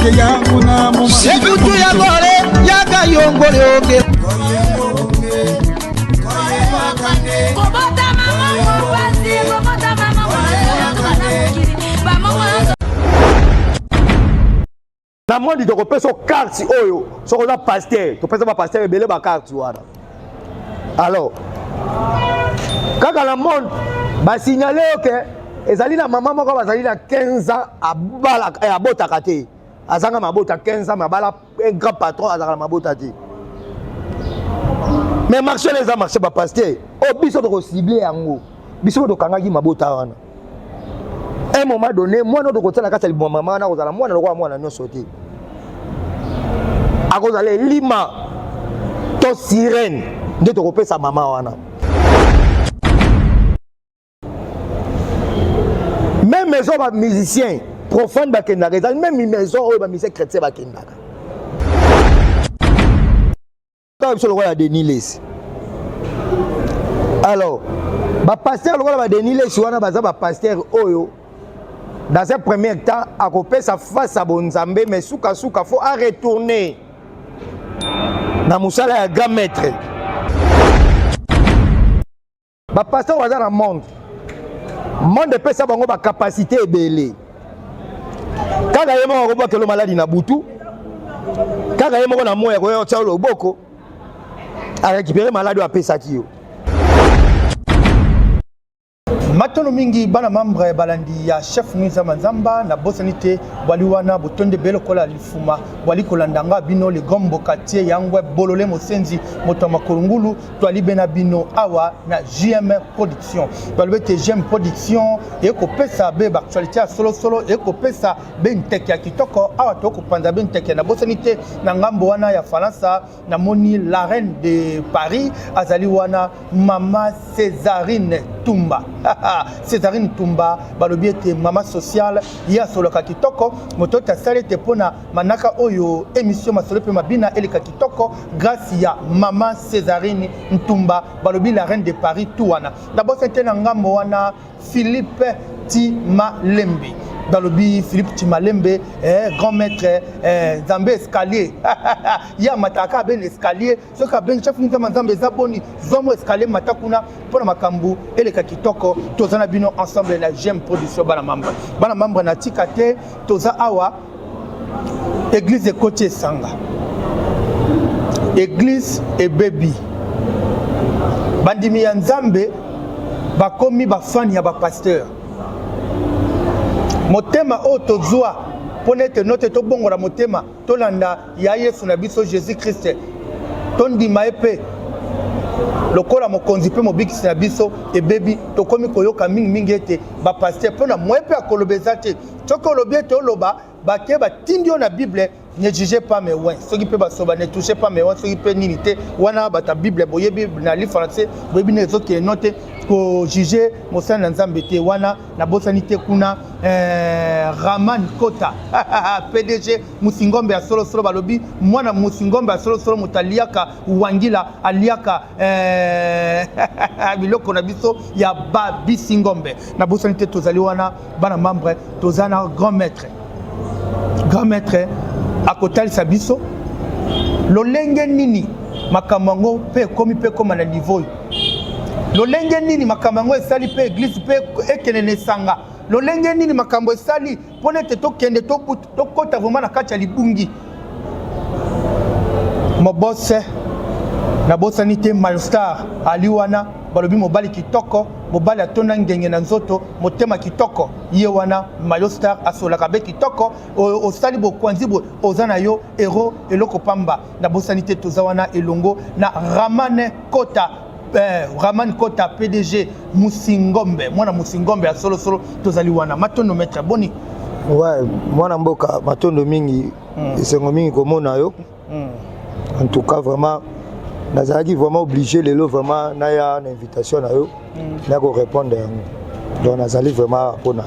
ke yangu na mama Sekutu ya bore yaka yongole oke Kobota mama mwasi kobota mama mwasi ba mama na mondi to kopesa carte oyo soko na pasteur to pesa ba pasteur ebele ba carte wana alors kaka na monde ba signaler que ezali na mama moko bazali na 15 ans abala abotaka te azanga mabota 15 ans mabala un grand patron azanga mabota te mais marché les a marché ba pasteur o biso to cibler yango biso to kangaki mabota wana un moment donné moi no to kotala kata li maman na kozala mwana lokwa mwana nyonso te akozala lima to sirène nde to kopesa mama wana même maison ba musicien profane ba kendaka même maison oyo ba musicien chrétien ba kendaka comme sur le roi Denis Les alors ba pasteur le roi Denis Les wana baza ba pasteur oyo dans un premier temps à kopesa face à bonzambe mais souka faut à retourner na musala ya grand maître ba pasteur waza na monde pesa bango ba capacité ebele kaka yemo ko bokelo maladi na butu kaka yemo ko na moya ko yo tsa loboko a récupérer maladi a pesa kiyo Matono mingi bana membre balandi ya chef Mwiza Manzamba na bosanite waliwana botonde belo kola lifuma wali kolandanga bino le gombo quartier yangwe bolole mosenzi moto makurungulu twali bena bino awa na JM production twali bete JM production e ko pesa be actualité solo e ko pesa be nteke ya kitoko awa to ko panza be nteke na bosanite na ngambo wana ya Faransa na moni la reine de Paris azali wana mama Césarine Tumba Césarine Tumba balobiete mama sociale ya soloka kitoko motota salete pona manaka oyo émission masolo pe mabina eleka kitoko grâce ya mama Césarine Tumba balobi la reine de Paris touana d'abord c'était na ngambo wana Philippe Timalembe Dalobi Philippe Timalembe grand maître Zambe escalier ya mataka ben escalier ce ka ben chef Mwiza Manzamba zaboni zomo escalier matakuna pona makambu eleka kitoko tozana bino ensemble la JM production bana membre na tikate toza awa église de Côtier Sanga église et baby bandimi ya Nzambe bakomi ba fan ya ba pasteur motema o tozwa ponete note to bongola motema tolanda ya Yesu na biso Jésus Christ tondima epe lokola mokonzi pe mobikisi na biso ebebi tokomi koyoka mingi ete ba pasteur pona moepe akolobeza te toko lobiete oloba bake batindio na Bible ne jugez pas mes ouins ceux qui peuvent basoba ne touchez pas mes ouins ceux qui peuvent ninité wana bata Bible boyebi na li français boyebi ne zoki note ko juger mosana Nzambe te wana na bosanité kuna Raman Kota PDG Musingombe ya solo balobi mwana Musingombe ya solo mutaliaka wangila aliaka biloko na biso ya Babi Singombe na bosanité tozali wana bana membre tozana grand maître akotalisa biso lolenge nini makamango pe komi pe koma na niveau lolenge nini makamango esali pe église pe ekenene sanga lolenge nini makambo esali ponete tokende tokota vraiment na kati ya libungi mobose na bosanité Malstar aliwana balobi mobali kitoko mobali atona ngenge na nzoto motema kitoko ye wana Malstar asolaka be kitoko osali bokwanzi bo ozana yo héros eloko pamba na bosanité tozawana elongo na Raman Kota PDG Musingombe mwana Musingombe ya solo tozali wana matondo maître boni ouais mwana mboka matondo mingi esengo mingi komona yo en tout cas vraiment nazalaki vraiment obligé lelo vraiment naya na invitation na yo na ko répondre yango donc nazali vraiment pona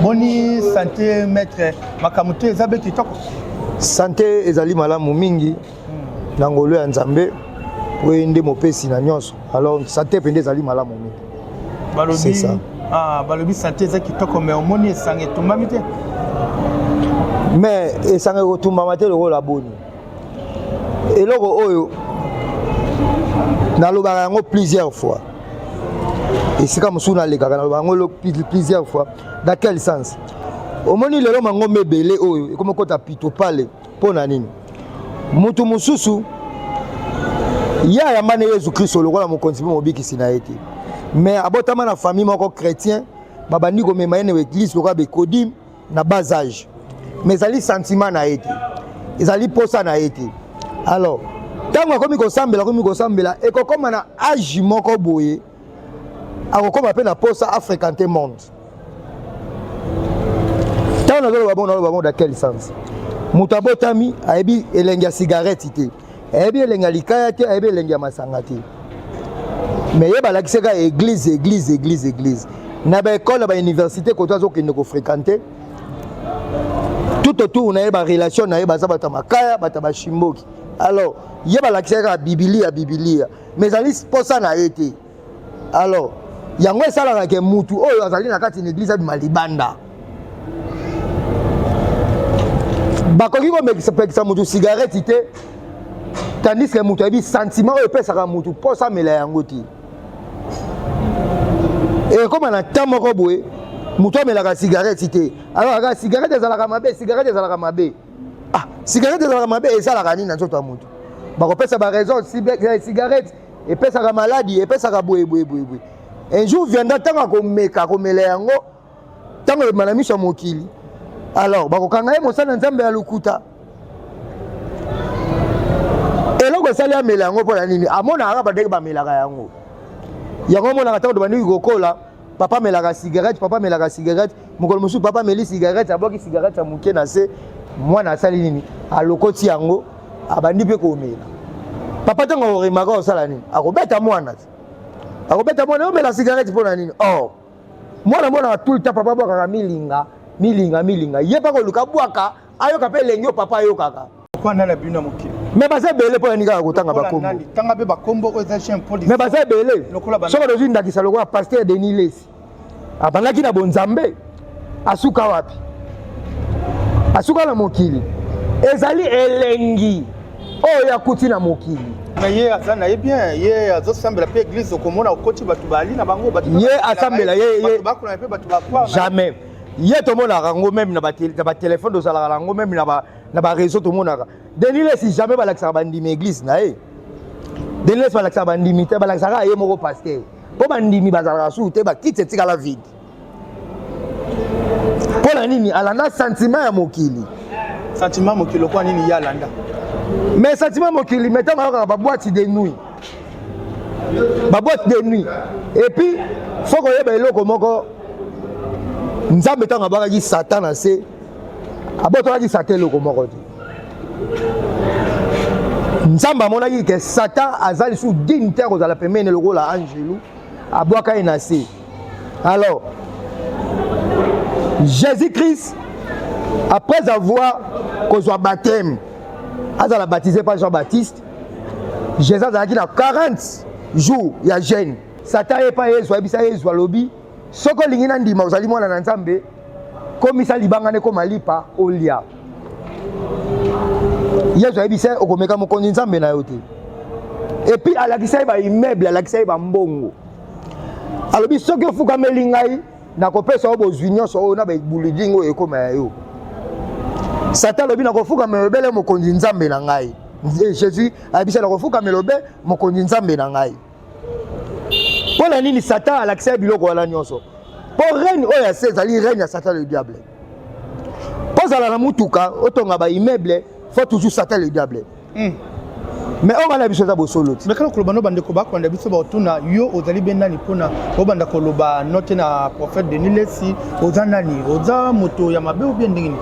boni santé maître makamuto ezabe kitoko santé ezali malamu mingi na ngolo ya Nzambe wende mopesi na nyonso alors santé pende ezali malamu mingi balobi c'est ça balobi santé ezaki kitoko mais omoni esange tumbami te mais esanga kotumba mate le rôle aboni eloko oyo nalobaka yango plusieurs fois esika mosusu nalekaka nalobaka yango plusieurs fois dans quel sens omoni lelo mango mebele oyo ekomi kota pito pale mpo na nini mutu mosusu ya yambana Yesu Kristo lokola mokonzi mpe mobikisi na ye te mais abotama na famille moko chrétien babandi komema ye na église lokola bekodim na bas âge mais ezali sentiment na ye te ezali posa na ye te alors ntango akomi kosambela ekokoma na âge moko boye akokoma mpe na posa afréquente monde ntango naloba bongo dans quel sens moto abotami ayebi elengi ya cigarette te ayebi elengi ya likaya te ayebi elengi ya masanga te mais ye balakisaka église na baekole bauniversité koto azokende kofréquente tout autour na ye barelation na ye baza bato ya makaya bato ya bashimboki alors ye balakisaka bibilia mais ezali posa na ye te alors yango esalaka ke mutu oyo azali na kati na église abima libanda bakoki komekisa mutu cigarette te tandis que mutu ayebi sentiment oyo epesaka mutu posa amela yango te ekoma na ntan moko boye mutu amelaka cigarette te alors aka cigarette ezalaka mabe cigarette ezalaka mabe esalaka nini na nzoto ya mutu bakopesa baraison cigarette epesaka maladi epesaka boye un jour viendra ntango akomeka akomela yango ntango emana miso ya mokili alors bakokanga ye mosala nzambe ya lokuta eloko esali amela yango mpo na nini amonaka bandenge bamelaka yango omonaka ntango tobandiki kokola papa amelaka cigarette mokolo mosusu papa ameli cigarette abwaki cigarette ya moke na se mwana asali nini alokoti yango abandi mpe komela papa ntango akoremaka osala nini akobeta mwana omela cigarette mpo na nini or mwana tout le temps papa abwakaka milinga ye mpa koluka bwaka ayoka mpe elengi oyo papa ayokaka mais baza ebele mpo yani kaka kotanga bakombo mais baza ebele soki tozwi ndakisa lokola paster Denis Lesi abandaki na bonzambe asuka wapi asuka na mokili ezali elengi oyo akuti na mokili mais ye aza na ye bien ye azosambela mpe église okomona okoti bato bali na bango ye asambela ye bakona mpe bato bakwa jamais ye tomonaka yango même na batelefone tozalaka yango même na baréseau tomonaka Denis Lesi jamais balakisaka bandimi église na ye Denis Lesi balakisaka bandimi te balakisaka ye moko paster mpo bandimi bazalaka suku te bakiti etikala vide mpo na nini alanda sentiment ya mokili okwa nini ye alanda mais sentiment mokili metango ayokaka baboîte de nuit et puis fo koyeba eloko moko nzambe ntango abwakaki satan na se abotolaki satan eloko moko te nzambe amonaki ke satan aza lisusu dine te kozala pemene lokola angelu abwaka ye na se alors Jésus-Christ après avoir kozwa baptême azala baptisé par Jean-Baptiste Jésus azalaki na 40 jours ya jeûne satan epa yesu ayebisa yesu alobi soki olingi na ndima ozali mwana na nzambe komisa libanga nekoma lipa olia yesu ayebisa okomeka mokonzi nzambe na yo te epuis alakisa ye baimmeuble alakisa ye bambongo alobi soki ofukameli ngai nakopesa yo bozwi nyonso oyo na babulidingi oyo ekoma ya yo satan alobi nakofukamela obele mokonzi nzambe na ngai jésus ayebisa nakofukamela obe mokonzi nzambe na ngai mpo na nini satan alakisa ye biloko wana nyonso mpo reine oyo ya se ezali reine ya satan le diable mpo ozala na mutuka otonga baimmeuble faut toujours satan le diable mais oyo bana biso eza bosolo te mais kana koloba no bandeko bakonda biso baotuna yo ozali be nani mpona obanda koloba note na prophète Denis Lesi oza nani oza moto ya mabe ou bien ndenge nini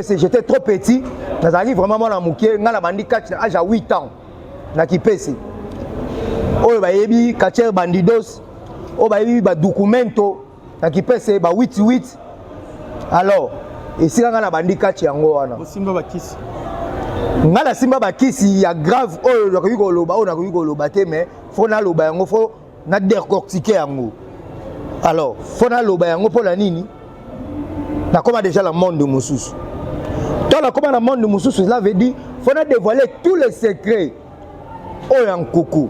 j'étais trop petit nazalaki vraiment mwana moke ngai na bandi kati na age ya 8 ans na kipesi oyo bayebi katiere bandidos oyo bayebi badokumento na kipesi ba 8 alors esika ngai na bandi kati yango wana osimba bakisi nga nasimba bakisi ya grave oyo nakoki koloba oyo nakoki koloba te mais fo naloba yango fo na décortiquer yango alors fo naloba yango mpo na nini nakoma déjà na monde mosusu Dans la commande monde de Moussou, cela veut dire qu'il faut dévoiler tous les secrets. Oh, un coucou.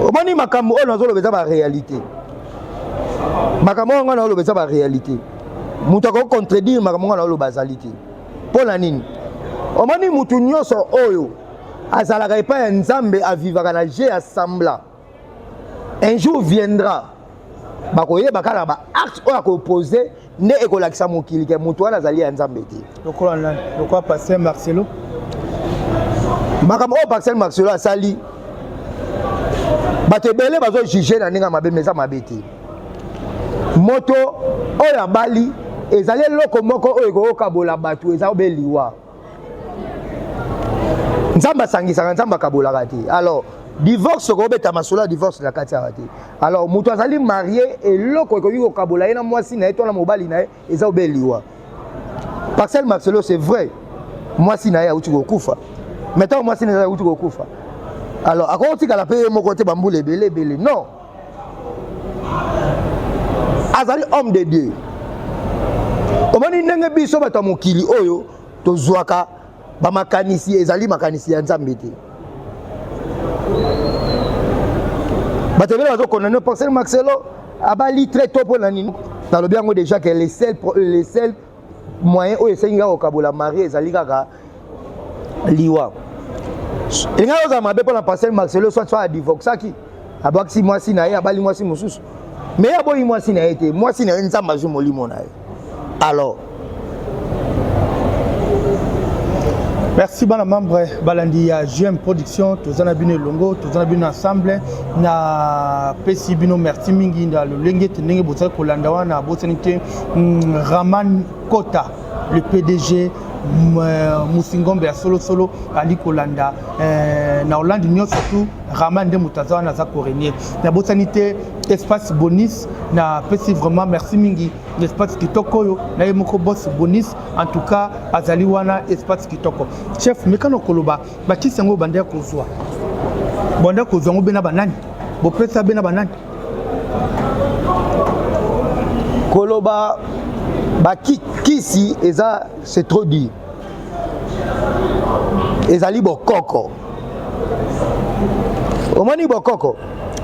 Omani makambo on a besoin de réalité. Makambo on a besoin de réalité. Moutako contredire makambo on a besoin de basalité. Pour la nini. Omani mutu nyonso oyo azalaka pa nzambe a vivre na jeu assembla. Un jour viendra. Bakoye bakala ba acte oyo opposé ne ekolakisa mokili ke mutu wana azali ya nzambe te. Pourquoi passer Marcelo? Makambo passer Marcelo asali. Bato ebele bazo juger na ninga mabe meza mabe te. Moto oyo abali ezali loko moko oyo ekokabola bato eza obeliwa. Nzamba sangisaka nzamba kabolaka te. Alors divorce ko beta masolo divorce na kati ya te. Alors moto azali marié et loko ekoki kabola ina mwasi na eto na mobali na eza obeliwa. Passer Marcelo c'est vrai. Mwasi na ya uti kokufa. Maintenant mwasi na ya uti kokufa. Alors, à quoi tu as la paix mon côté bambou les belé non. Azali homme de Dieu. Omani ndenge biso bato mokili oyo to zwaka ba makanisi ezali makanisi ya nzambe te. Bato bela bazo condamner Passer Marcelo abali très tôt pour la nini. Dans le bien déjà que les seuls moyens oyo esenga okabola mari ezali kaka liwa. Il y a un peu pour la Passer Marcelo soit à divorcer abaki moi si nae abali moi si mususu mais aboyi moi si nae te moi si nae nzamba zo molimo nae. Alors merci bana membre balandi ya GM production tozana bino longo tozana bino ensemble na pesi bino merci mingi nda le lengete ndenge bozali kolanda wana bosanite Raman Kota le PDG Musingombe ya solo ali kolanda na Hollande nyo surtout Raman de Mutazawa na za Corenier na botanité espace bonus na pesi vraiment merci mingi l'espace kitoko yo na yemoko boss bonus en tout cas azali wana espace kitoko chef mekano koloba bakisi ngo bande kozwa bande kozwa ngo bena banani bo pesa bena banani koloba bakisi eza c'est trop dit ezali bokoko omoni bokoko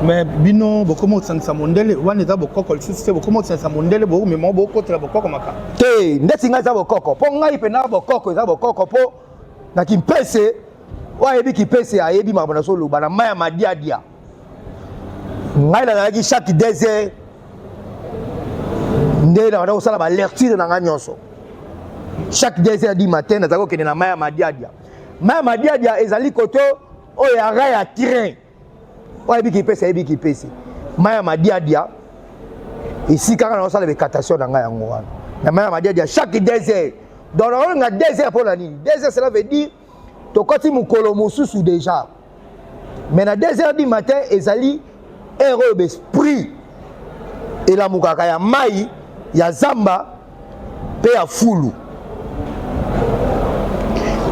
mais bino bokomo tsangisa mondele wana eza bokoko lisusu bokomo tsangisa mondele bo memo bokotela bokoko maka te ndeti ngai eza bokoko po ngai pe na bokoko eza bokoko po na kimpese oyebi kipese ayebi mabana solo bana maya madiadia ngai na chaque 2 heures ndena wana osala ba lecture na nga nyonso chaque 2 heures du matin na zako kene na maya madiadia ezali koto oyo ya raya train oyebi kipese maya madiadia ici kaka na osala bekatation na nga yango wana na maya madiadia chaque 2 heures donc on a 2 heures pour la nuit 2 heures cela veut dire to koti mukolo mususu déjà mais na 2 heures du matin ezali héros d'esprit et la mukaka ya mai ya zamba pe ya fulu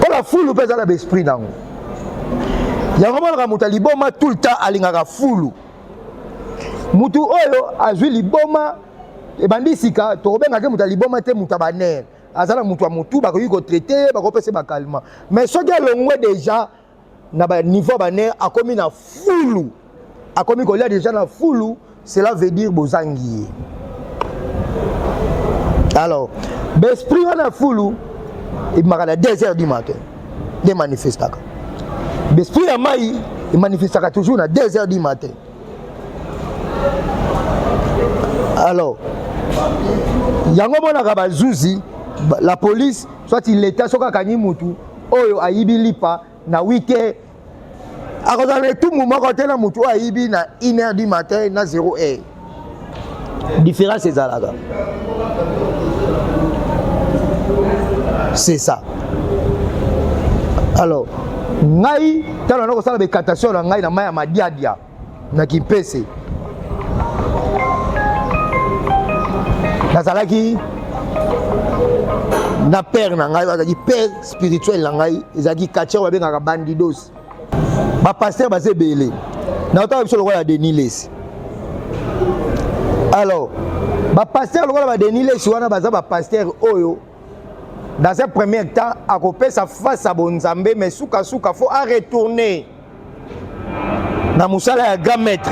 po la fulu pe za l'esprit nango ya ngomala muta liboma tout le temps alingaka fulu mutu oyo azwi liboma e bandisika to benga ke muta liboma te muta baner azala mutu mutu ba ko yiko traiter ba ko pese ba calme mais so dia longwe déjà na ba niveau baner akomi na fulu akomi ko lia déjà na fulu cela veut dire bozangi. Alors, l'esprit on a foulou, il m'a à 2 heures du matin, des manifestants. L'esprit à Maï, il manifeste toujours à 2 heures du matin. Alors, il y a un moment où la police, soit il l'État, soit Kani Moutou, Oyo Aïbilipa, na 8 heures. Alors, dans tout moment, quand on a Moutou Aïbi, na 1 heure du matin, na 0 heure. Différence, c'est ça là. C'est ça. Alors, ngai tala nako sala bekatation na ngai na maya madiadia na kimpese. Nazalaki na père na ngai bazaki père spirituel na ngai ezaki katia wa benga bandidos. Ba pasteur bazebele. Na otaka biso lokola Denis Lesi. Alors, ba pasteur lokola ba Denis Lesi wana baza ba pasteur oyo dans un premier temps à couper sa face à Bonzambe mais souka faut à retourner dans musala ya grand maître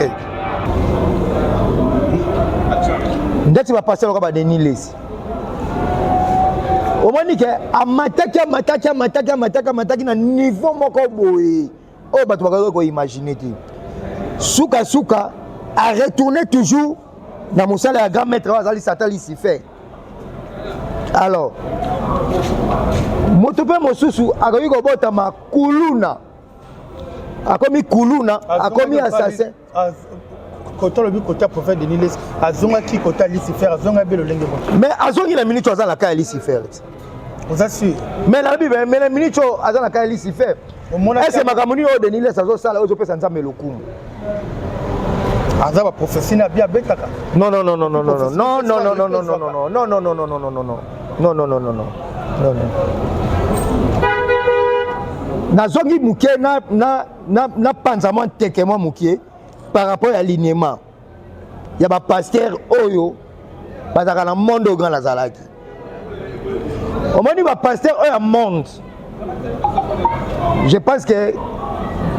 ndati va passer le Denis Lesi au moins que amataki na niveau moko boye oh bato bakaka ko imaginer ti souka à retourner toujours dans musala ya grand maître azali satali si fait alors moto pe mosusu akoki kobota makuluna akomi kuluna akomi assassin côté le côté prophète de Niles azonga ki côté Lucifer azonga be le lenge moto mais azongi la minute azala ka Lucifer vous assure mais la bible mais la minute azala ka Lucifer est-ce makamuni o de Niles azo sala ozo pesa nzambe lokumu azaba prophétie na bien betaka non nazongi muke na panzama tekemo muke par rapport à l'alignement ya ba pasteur oyo bazaka na monde grand lazalaki omoni ba pasteur oyo monde je pense que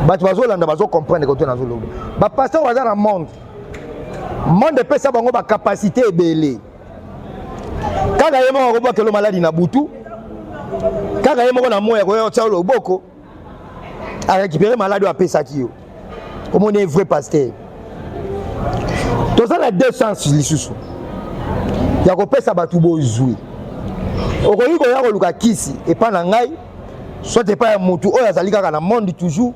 bato bazolanda bazo comprendre que tu nazo lobo ba pasteur baza na monde pesa bango ba capacité ebele kaka yemo ko ba kelo maladie na butu kaka yemo ko na moya ko tia loboko a récupérer maladie a pesa ki yo comme on est vrai pasteur tout ça la deux sens lisusu ya ko pesa batu bozui okoyi ko ya ko luka kisi et pas na ngai soit et pas mutu oyo azali kaka na monde toujours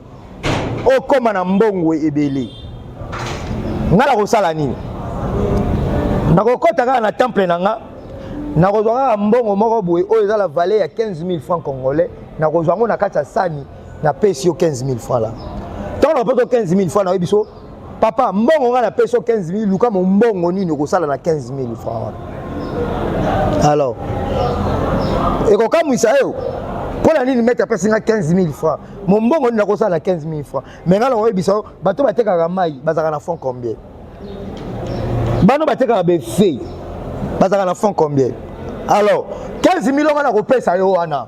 o koma na mbongo ebele ngala ko sala nini nakokota kaka na temple nanga nakozwa kaka mbongo moko boye oyo eza la valeur ya 15 000 francs congolais nakozwa ngo na kati ya sani na pesi yo 15 000 francs là tant na pesi 15 000 francs na yebiso papa mbongo nga na pesi yo 15 000 luka mo mbongo nini okosala na 15 000 francs alors ekokamwisa yo pour nini mettre pesi nga 15 000 francs mon mbongo nini nakosala na 15 000 francs mais nga na yebiso bato batekaka mai bazaka na fond combien bano batekaka befe bazaka na fond combien alors 15 000 nga na kopesa yo wana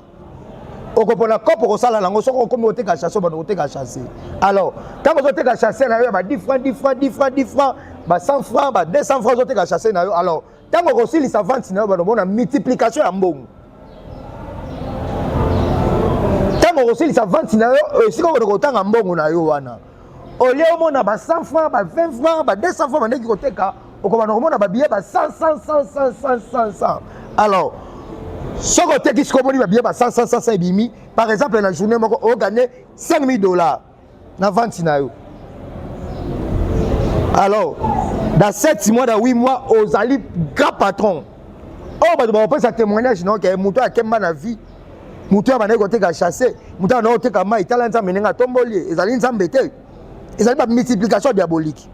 okopona kopo kosala nango soko komi oteka chasser bano oteka chasser alors tant que oteka chasser na yo ba 10 francs ba 100 francs ba 200 francs oteka chasser na yo alors tant que osili sa vente na yo bano bona multiplication ya mbongo tant que osili sa vente na yo siko ko tanga mbongo na yo wana ole omona ba 100 francs ba 20 francs ba 200 francs bandeki koteka okobana komona ba billet ba 100 alors ce côté qui se commande bien 100 bimi par exemple la journée on gagne $5,000 na vente na yo alors dans 7 mois dans 8 mois aux ali grand patron oh ba ba pesa témoignage non que muto akemba na vie muto abana ko teka chasser muto na oteka mai talenta menenga tomboli ezali nzambe te ezali ba multiplication diabolique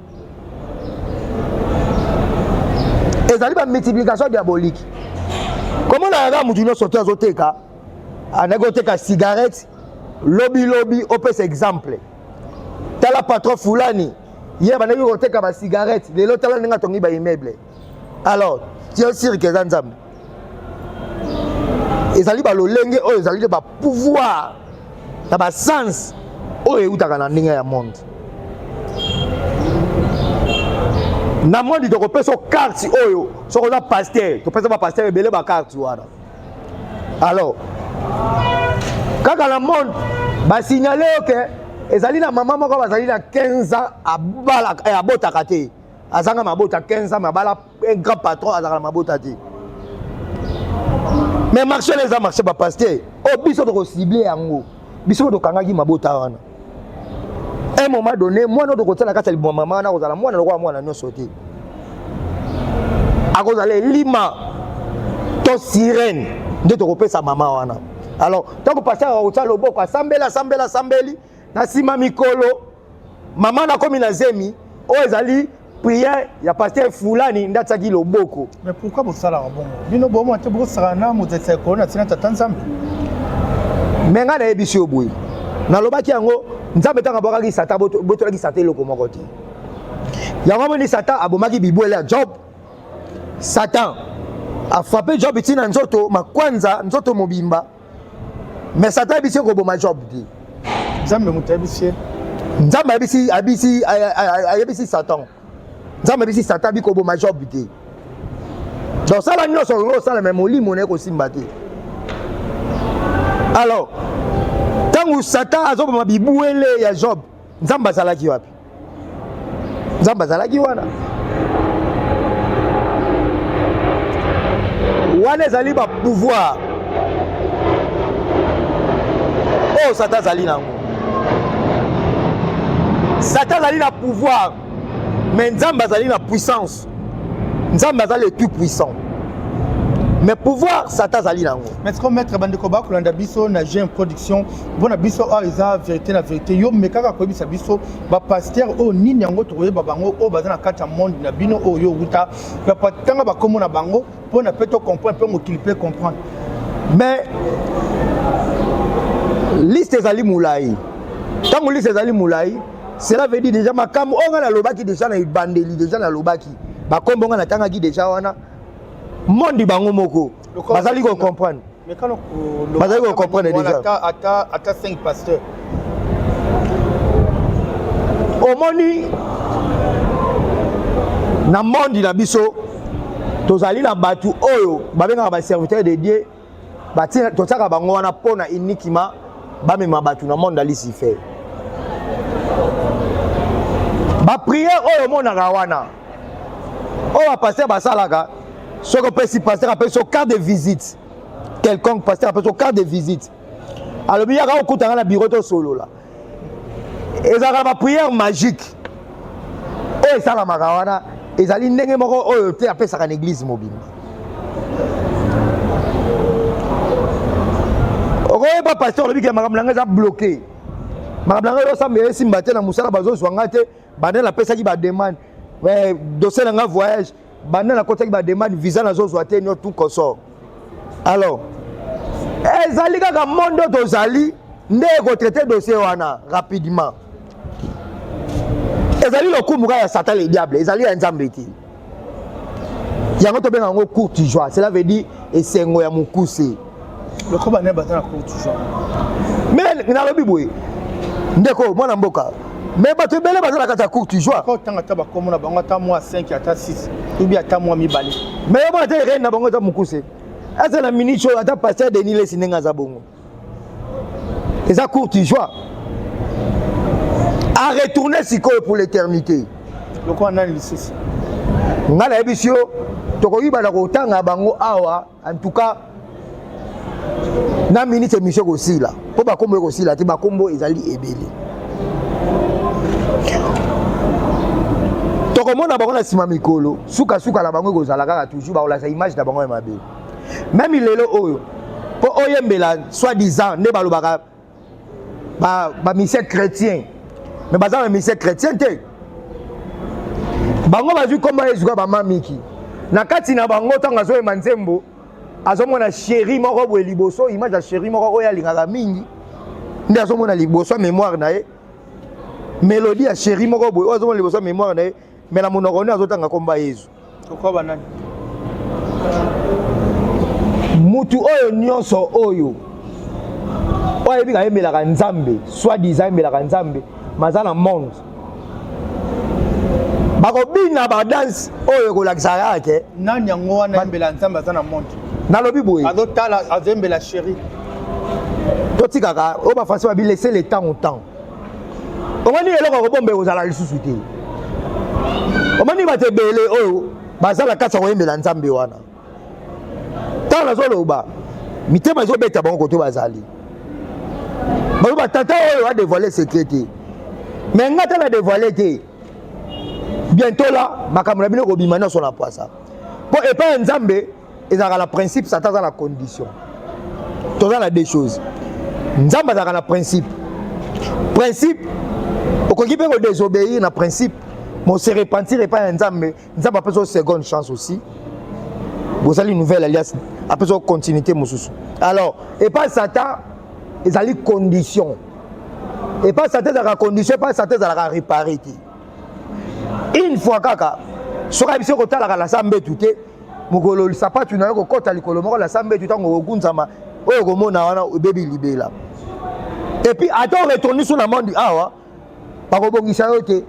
comment la gamme du sortir azoteka anagoteka cigarette lobby opes exemple tala patron fulani hier banaki koteka ba cigarette lelo tala ninga tongi ba immeuble alors tu es sûr que nzambe ezali ba lolenge oyo ezali ba pouvoir na ba sens oyo utaka na ndinga ya monde na monde de repérer son carte oyo so ko na pasteur to pesa ba pasteur ebele ba carte wana alors kaka na monde ba signaler que ezali na maman moko bazali na 15 ans abala abota kate azanga mabota 15 ans mabala un grand patron azanga mabota te mais marché les a marché ba pasteur o biso to cibler yango biso to kangaki mabota wana un moment donné moi no to kotala kata li maman na kozala mwana lokwa mwana nyonso te akozala lima to sirène nde to kopesa mama wana alors tant que passer au loboko sambeli na sima mikolo mama na komi na zemi o ezali prière ya pasteur fulani ndatsaki loboko mais pourquoi vous sala bongo bino bomo te boko sarana mutetse ko na tina tatanzambe menga na ebisi oboyi na lobaki yango nzambe tanga bokaki sata botolaki sata eloko moko te yango moni sata abomaki bibwele ya Job Satan a frappé Job tina nzoto makwanza nzoto mobimba mais Satan bisi ko boma Job di Nzambe mutabisi Nzambe abisi Satan Nzambe abisi Satan bi ko boma Job di donc ça la nyonso ro ça la même molimo ne ko simba te alors tangu Satan azoboma bibuele ya Job Nzambe azalaki wapi Nzambe azalaki wana wana ezali ba pouvoir oh Satan azali nango Satan azali na pouvoir mais Nzambe azali na puissance Nzambe azali le tout puissant mais pouvoir Satan azali nango mais est-ce que maître bandeko ba kolanda biso na jeune production bona biso a eza vérité na vérité yo me kaka ko bisa biso ba pasteur o nini yango to koyeba bango o bazana kata monde na bino o yo wuta ba patanga ba komo na bango pona peto comprendre pe mo kilpe comprendre mais liste ezali moulai tango liste ezali moulai cela veut dire déjà makambo onga na lobaki déjà na bandeli déjà na lobaki ba kombo nga na tanga ki déjà wana monde bango moko bazali ko comprendre mais quand on bazali ko comprendre déjà ata 5 pasteurs omoni na monde na biso tozali na batu oyo babenga ba serviteur de Dieu batina totaka bango wana pona uniquement bamema batu na monde alisi fait ba prière oyo monaka wana oyo pasteur basalaka soko pesi pasteur appelle son carte de visite quelconque pasteur appelle son carte de visite alors bien quand on coûte na bureau to solo là ezaka ba prière magique oyo sala makawana ezali ndenge moko oyo te apesaka na église mobimba okoye ba pasteur lobi ke makambo nanga eza bloqué makambo nanga osambe esimba te na musala bazozwanga te bandela apesaki ba demande dossier nanga voyage bandela akotaki ba demande visa nazozwa te nyo tout consort alors ezali kaka monde tozali nde ekotraite dossier wana rapidement ezali lokumu kaka ya Satan le diable ezali ya Nzambe te yango tobenga yango courte joie cela veut dire esengo ya mokuse lokoba ne batana courte joie mais nalobi boye ndeko mwana mboka mais bato ebele bazala kati ya courte joie ko tanga ta bakomo na bango ata mois 5 ata 6 ubi ata mois mibale mais yo mona te reine na bango eza mokuse eza na minute oyo ata pasteur Denis Lesi ndenge aza bongo eza courte joie à retourner sikoyo pour l'éternité lokoba nani lisusu nga na yebi si yo tokoyibana kotanga bango awa en tout cas na minute émission kosila mpo bakombo ekosila te bakombo ezali ebele tokomona bango na nsima mikolo sukasuka na bango ekozala kaka toujours bakolakisa image na bango ya mabe même lelo oyo mpo oyembela soi-disant nde balobaka bamisien chrétien mais baza bamisien chrétien te bango bazwi komba ezuka bamamiki na kati na bango ntango azoyema nzembo azomona chéri moko boye liboso image ya chéri moko oyo alingaka mingi nde azomona liboso ya mémoire na ye mélodie ya chéri moko boye oyo azomona liboso ya mémoire na ye mais na monoko nde azotanga komba yezu kokoba nani mutu oyo nyonso oyo ayebika ayembelaka Nzambe soi-disant ayembelaka Nzambe maza na monde bakobina badanse oyo ekolakisaka yake nani yango wana ayembela Nzambe aza na monde nalobi boye azotala azoyembela chéri totikaka oyo bafrançais babi laisser le temps au temps omoni eloko kobomba ekozala lisusu te omoni bato ebele oyo bazala kati ya koyembela Nzambe wana ntango nazoloba mitema ezobeta bango koto bazali baloba tata oyo adevoile secret te mais nga te na devoile te bientôt là makambo na bino kobima nyonso na poasa mpo epai ya Nzambe ezalaka na principe Satan aza na condition toza na deux choses Nzambe azalaka na principe okoki mpe kodésobéir na principe mo se repentir epai ya Nzambe Nzambe apesa seconde chance aussi bozali nouvelle alliance apesa continuité mosusu alors epai Satan ezali condition epai Satan ezalaka condition epai Satan ezalaka réparé te une fois kaka soki biso kotalaka na sa mbetu te mokolo sapatu na yo kokota likolo moko la sambe tout tango okunzama oyo komona wana obebi libela. Et puis attends retourner sur la monde awa bakobongisa yo te.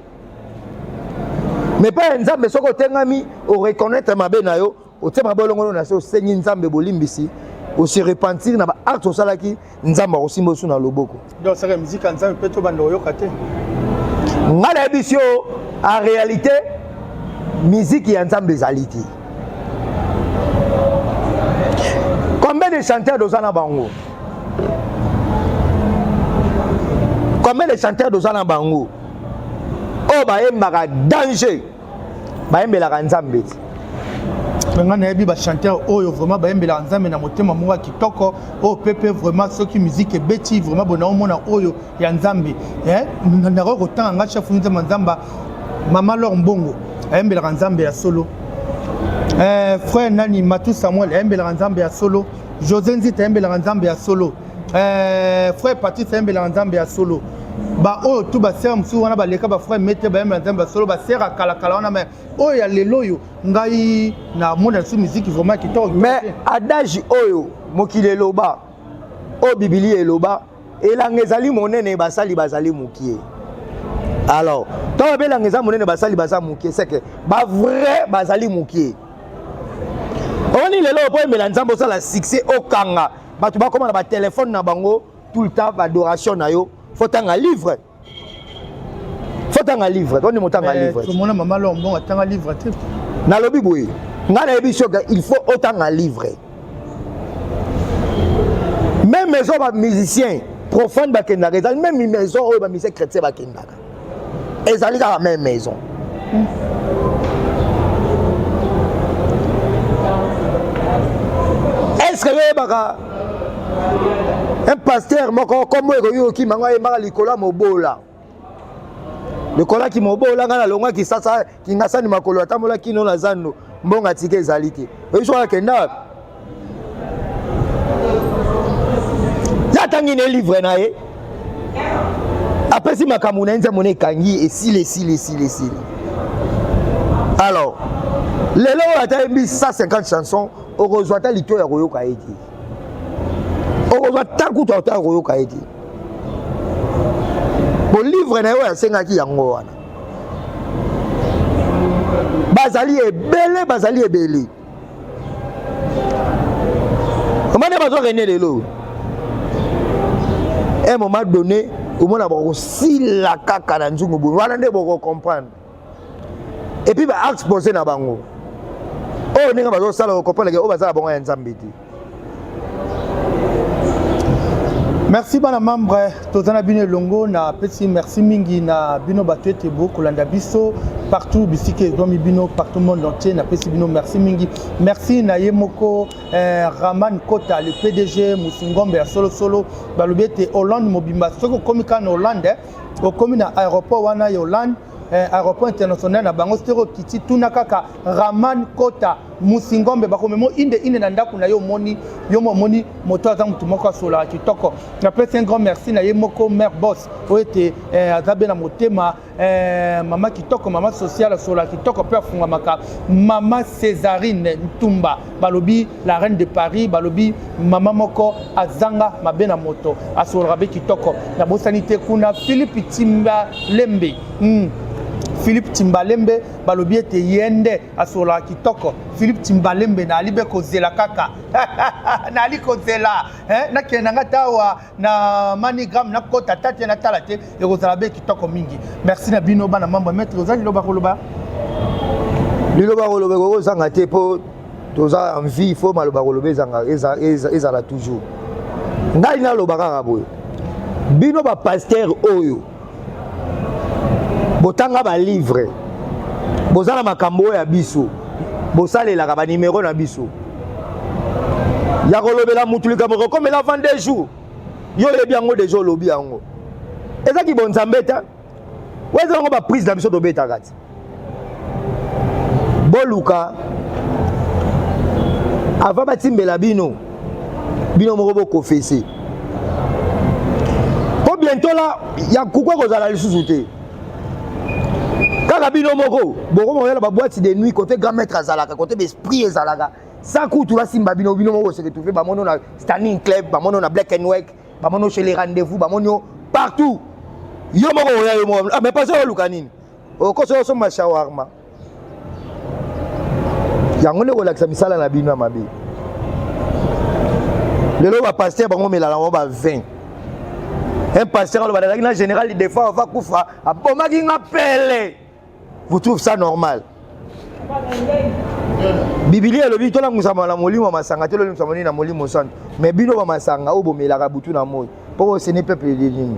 Mais pas nzambe soko tengami o reconnaître mabe na yo o tema bolongo na so sengi nzambe bolimbisi o se repentir na ba acte osalaki nzamba osimba su na loboko. Donc ça la musique nzambe peut to bando yo kate. Ngala bisio en réalité musique ya nzambe ezaliti. Combien de chanteurs dozana bango? Combien de chanteurs dozana bango? Oh bayembaka danger. Bayembelaka nzambe. Menga na yebi ba chanteur oyo vraiment bayembelaka nzambe na motema monga kitoko o pepe vraiment soki musique ebeti vraiment bona omona oyo ya nzambe. Na ko tanga nga chef nzambe nzamba Mama Laure Mbongo ayembelaka nzambe ya solo. Frère Nani Matou Samuel ayembelaka nzambe ya solo. José Nzita ayembelaka nzambe ya solo. Frère Patrice ayembelaka nzambe ya solo. Ba oyo tu ba sera musu wana ba leka ba frère mete ba yembelaka nzambe ya solo ba sera kala kala wana mais oyo ya lelo yo ngai na monde su musique vraiment kitoko. Mais adage oyo mokile loba o bibili eloba elanga ezali monene basali bazali mukie. Alors toi belanga ezali monene basali baza mukie c'est que ba vrai bazali mukie. On est là pour aimer l'ensemble ça la succès au kanga. Bah tu vas comment ba téléphone na bango tout le temps adoration na yo. Faut un livre. Faut un livre. On est montant un livre. Tout le monde Mama Laure Mbongo attend un livre. Na lobi boy. Ngana ebisho il faut autant un livre. Même maison ba musicien profane ba kenda même maison o ba musicien chrétien ba kenda. Ezali dans la même maison. Est-ce que un pasteur moko comme yo ki manga e manga likola mobola likola ki mobola ngana longa ki sasa ki ngasani makolo atamola kino na zando mbonga tike ezalite oyiso akenda ya tangi ne livre na ye après si makamuna nze mone kangi et si les alors lelo ata 150 chansons au rejoindre lito ya koyoka eti on va tangu to ta koyoka eti bon livre na yo ya sengaki yango wana bazali ebele comment ne bazo rené lelo un moment donné au monde ba si la kaka na nzungu bo wana nde boko comprendre et puis ba exposer na bango oh ninga bazo sala ko comprendre que o bazala bango ya nzambe ti. Merci bana membre tozana bino longo na petit merci mingi na bino batete beaucoup landa biso partout bisike domi bino partout monde entier na petit bino merci mingi merci na yemoko Raman Kota le PDG Musingombe ya solo balobete Hollande mobimba soko komika na Hollande au commune aéroport wana ya Hollande aéroport international na bango stero kiti tuna kaka Raman Kota Musingombe bakomemo inde na ndaku na yo moni moto aza mutu moko sola kitoko na pesa un grand merci na yemoko mère boss oete azabe na motema mama kitoko mama social sola kitoko pe afunga maka mama Césarine Ntumba balobi la reine de Paris balobi mama moko azanga mabena moto asola be kitoko na bosanité kuna Philippe Timbalembe balobi ete yende asola kitoko Philippe Timbalembe na alibe kozela kaka na ali kozela na kenanga tawa na manigram na kota tati na talate ekozala be kitoko mingi merci na bino bana mambo maître ozali loba koloba ko zanga te po toza en vie faut maloba koloba zanga ezala toujours ngai na loba kaka boy bino ba pasteur oyo botanga ba livre bozala makambo ya biso bosalelaka ba numéro na biso ya kolobela mutu likambo comme la vend des jours yo yebi yango déjà lobi yango ezaki bonzambe ta weza yango ba prise na biso to beta kati boluka avant batimbela bino moko bokofese po bientôt là ya kukwa kozala lisusu te. kaka bino moko boko mo yala ba boîte de nuit côté grand maître azalaka côté l'esprit ezalaka ça coûte la simba bino moko se retrouver ba mono na standing club ba mono na black and white ba mono chez les rendez-vous ba mono partout yo moko yo mo mais pas ça lukanini o ko so ma shawarma yango ne relaxa misala na bino mabe lelo ba pasteur bango melala mo ba 20 un pasteur le général des fois va koufa abomaki ngapele. Vous trouvez ça normal? Biblia le bito la musama na molimo masanga telo musamoni na molimo santo mais bino ba masanga obomela ka butu na moyo pour ce n'est peuple de ligne.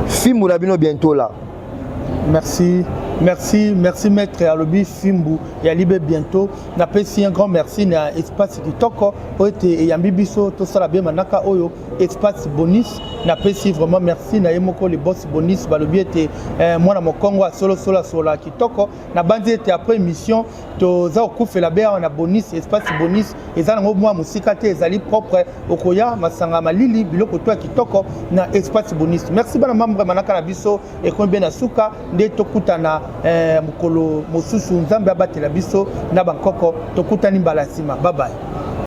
Fimbu la bino bientôt là. Merci maître Alobi Fimbu ya libe bientôt na pesi un grand merci na espace kitoko ote yambi biso to sala bien manaka oyo espace bonus na pesi vraiment merci na yemoko le boss bonus balobi ete mwana mokongo solo kitoko na bandi ete après émission to za okufela bea na bonus espace bonus ezana ngo mwa musika te ezali propre okoya masanga malili biloko to kitoko na espace bonus. Merci bana membre manaka na biso e ko bien na suka nde tokutana mukolo mosusu nzambe abatela biso na bankoko tokutani mbala sima. Bye bye.